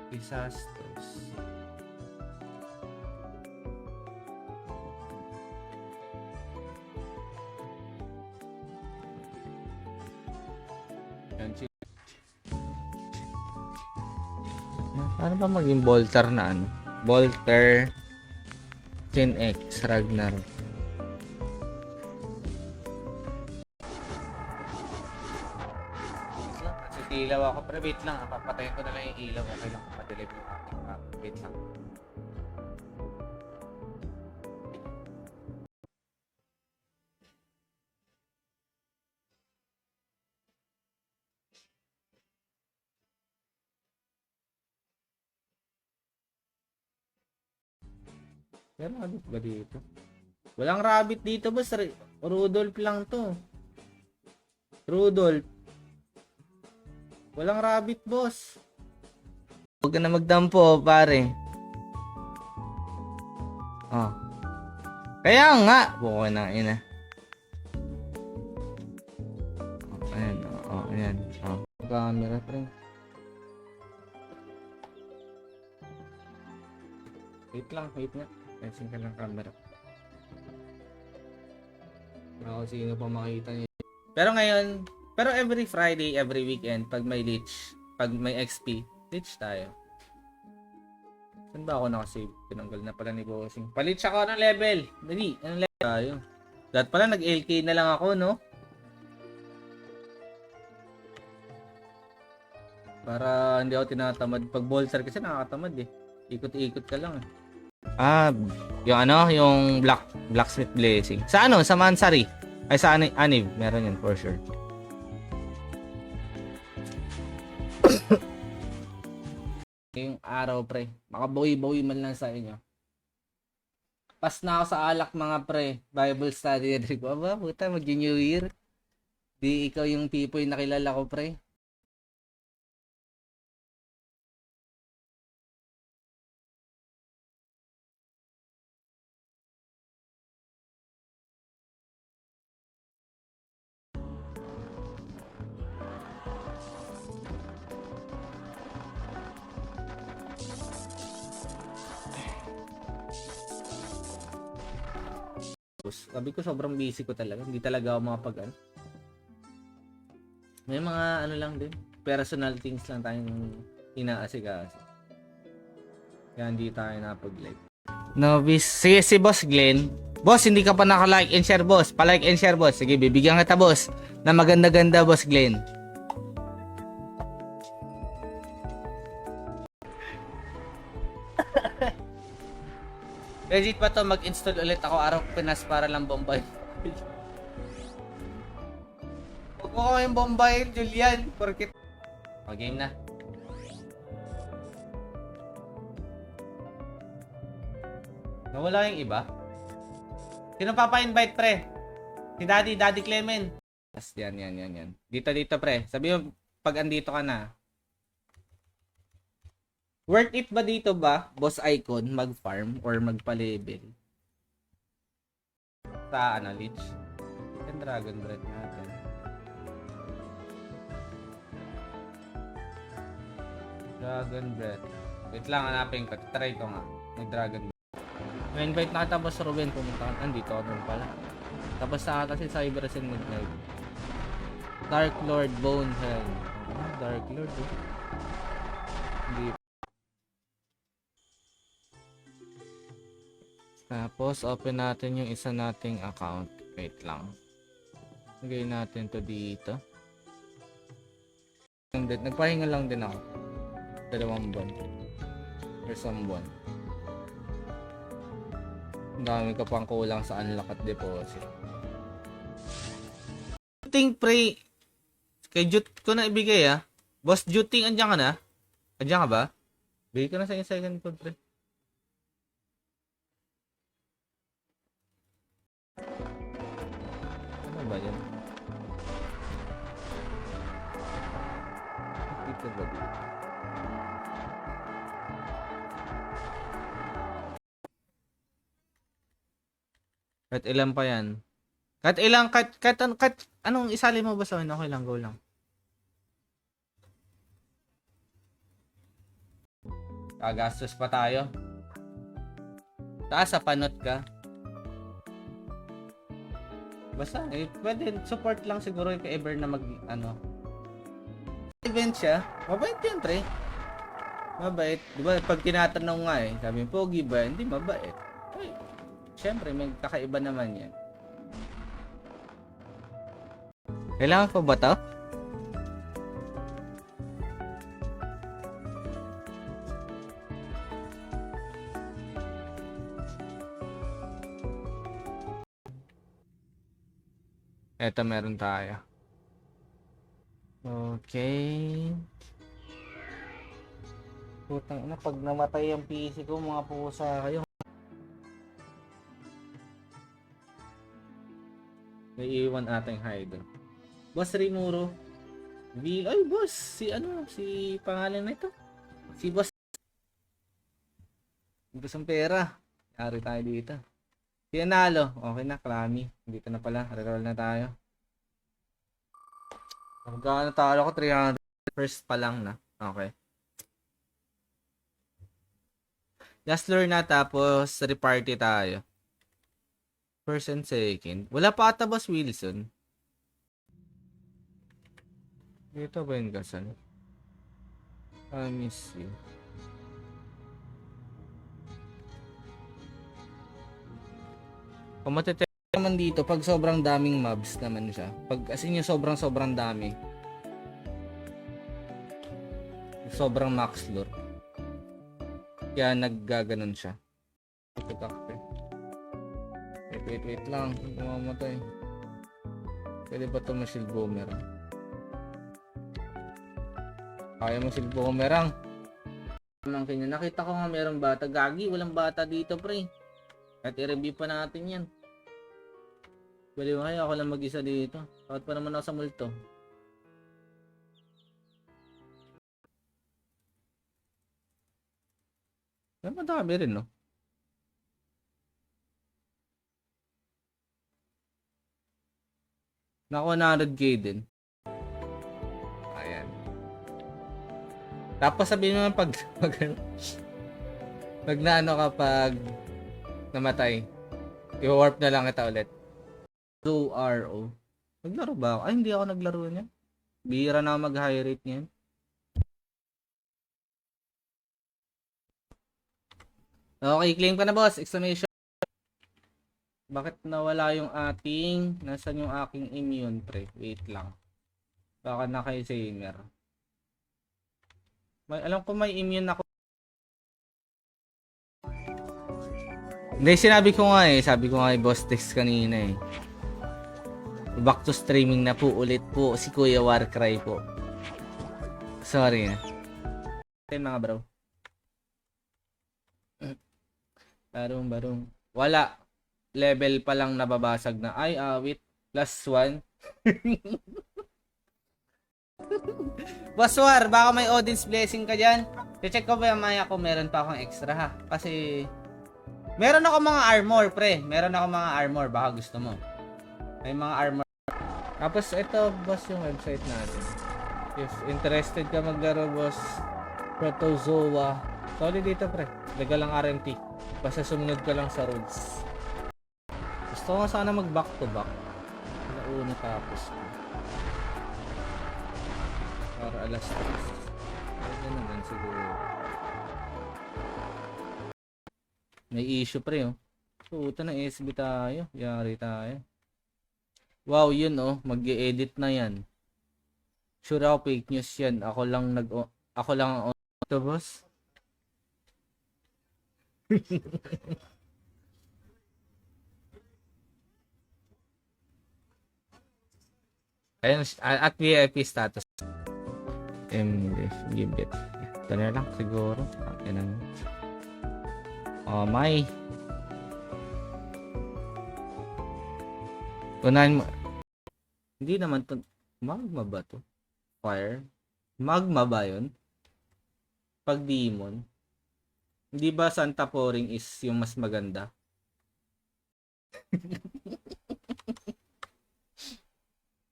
Disastros. Yan, ano ba maging Bolter na ano? Bolter Gen X Ragnarok. Ilaw ako, pero wait lang, papatayin ko na lang yung ilaw. Okay lang, madilim yung aking wait lang. Pero ano ba dito? Walang rabbit dito, boss. Rudolph lang to. Rudolph. Walang rabbit, boss. Huwag ka na magdampo, pare. Oh. Kaya nga. Buko na, ina. Oh, ayan, oh, ayan. Oh. Camera, pre. Wait lang, wait nga. Testing ka lang camera. Baka sino pa makita niya. Pero ngayon, pero every Friday, every weekend, pag may leech, pag may XP, leech tayo. Saan ba ako nakasave? Tinanggal na pala ni Bossing. Paleech ako ng level. Dali, anong level tayo? Dahil pala nag-LK na lang ako, no? Para hindi ako tinatamad. Pag bolster kasi nakakatamad eh. Ikot-ikot ka lang eh. Ah, yung ano, yung Blacksmith Blessing. Sa ano? Sa Mansari. Ay, sa Aniv. Meron yan for sure. Yung araw, pre. Makabawi-bawi man lang sa inyo. Pas na ako sa alak, mga pre. Bible study. Aba, puta, mag-New Year. Di ikaw yung tipo yung nakilala ko, pre. Sabi ko sobrang busy ko talaga. Hindi talaga ako makapag ano. May mga ano lang din. Personal things lang tayong inaasikaso. Kaya hindi tayo napag-like. Novice. Sige si Boss Glenn. Boss, hindi ka pa naka-like and share, boss. Pa-like and share, boss. Sige, bibigyan kita, boss. Na maganda-ganda, Boss Glenn. Legit pa to, mag-install ulit ako araw Pinas para lang bombayin. Huwag mo kaming bombayin, Julian. Porkit... O, game na. Nawala yung iba? Sino papa-invite, pre? Si Daddy Clement. Yan. Dito, pre. Sabi mo, pag andito ka na. Worth it ba dito ba, Boss Icon, mag-farm or magpa-level? Sa ano, Lich? Yung Dragon Breath natin. Dragon Breath. Wait lang, hanapin ko. Try ko nga. Nag-Dragon Breath. May-invite na kita, Boss Ruben. Pumunta ka. Andito ka nun pala. Tapos sa ata si Cyber and Midnight. Dark Lord Bonehelm. Dark Lord, eh. Hindi. Tapos, open natin yung isa nating account. Wait lang. Lagay natin to dito. Nagpahinga lang din ako. 2 buwan. Or some buwan. Ang dami ka pang kulang sa unlock at deposit. Juting, pre. Kay Jut ko na ibigay, ah. Boss Juting, andyan ka na? Andyan ka ba? Bigay ko na sa yung second code, pre. Ano ba yan? Dito ba dito? Kahit ilan pa yan. Kahit anong isali mo ba sa akin? Okay lang, go lang. Gagastos pa tayo. Taas sa panot ka. Basta, pwede, support lang siguro if ever na event siya. Mabait yun, pre. Mabait. Diba, pag tinatanong nga sabi mo, pogi ba? Hindi mabait. Ay, syempre, may kakaiba naman yan. Kailangan pa ba to? Eto, meron tayo. Okay. Putang ina, pag namatay ang PC ko, mga pusa kayo. May iwan ating hide. Boss Rimuro. Ay, boss. Si pangalan na ito. Si boss. Gusto ng pera. Yari tayo dito. Si Analo. Okay na, Klami. Dito na pala. Reroll na tayo. Magkano talo ko? 300. First pa lang na. Okay. Last lure na, tapos reparty tayo. First and second. Wala pa ata Boss Wilson. Dito ba yun kasan? I miss you. Kung matitira naman dito, pag sobrang daming mobs naman siya. Pag as in yung sobrang dami. Sobrang max lure. Kaya naggaganon siya. Wait lang. Mamamatay. Pwede ba ito ma-shield boomerang? Kaya mo shield boomerang. Nakita ko nga merong bata. Gagi, walang bata dito, pre. At i-review pa natin yan. Baliw kayo, ako lang mag-isa dito. Takot pa naman ako sa multo. Madami rin, no? Naka 100k din. Ayan. Tapos sabihin mo pag naano kapag namatay, i-warp na lang kita ulit. 2RO. Naglaro ba ako? Ay, hindi ako naglaro niya. Bihira na ako mag-high rate niyan. Okay, claim ka na, boss. Exclamation. Bakit nawala yung ating... Nasaan yung aking immune, pre? Wait lang. Baka na kay Samer. Alam ko may immune ako. Hindi, sinabi ko nga Sabi ko nga Boss Tex kanina Back to streaming na po ulit po si Kuya Warcry po. Sorry mga bro. Barong. Wala. Level pa lang nababasag na. Ay, awit. +1. Boss War, baka may audience blessing ka dyan. I-check ko ba yung maya kung meron pa akong extra ha. Kasi meron ako mga armor, pre. Meron ako mga armor. Baka gusto mo. May mga armor. Tapos ito, boss, yung website natin. If interested ka maglaro, boss, Protozoa. Solid dito, pre. Legal lang RMT. Basta sumunod ka lang sa rules. Gusto ko sana mag back to back. Nauna tapos. Para alas 3. Ano naman siguro. May issue, pre, Puta na SB tayo. Yari tayo. Wow, yun, mag-i-edit na yan. Sure ako fake news yan. Ako lang ang ito, boss. Ayun, at VIP status. Give it. Ito na lang siguro. Ayan. May. Unahin mo. Hindi naman to. Magma ba to? Fire? Magma ba yun? Pag demon? Hindi ba Santa Poring is yung mas maganda?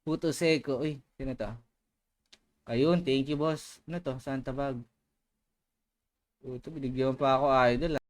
Puto Seco. Uy, sino to? Ayun, thank you, boss. Ano to? Santa Bag. Ito, binigyan mo pa ako idol.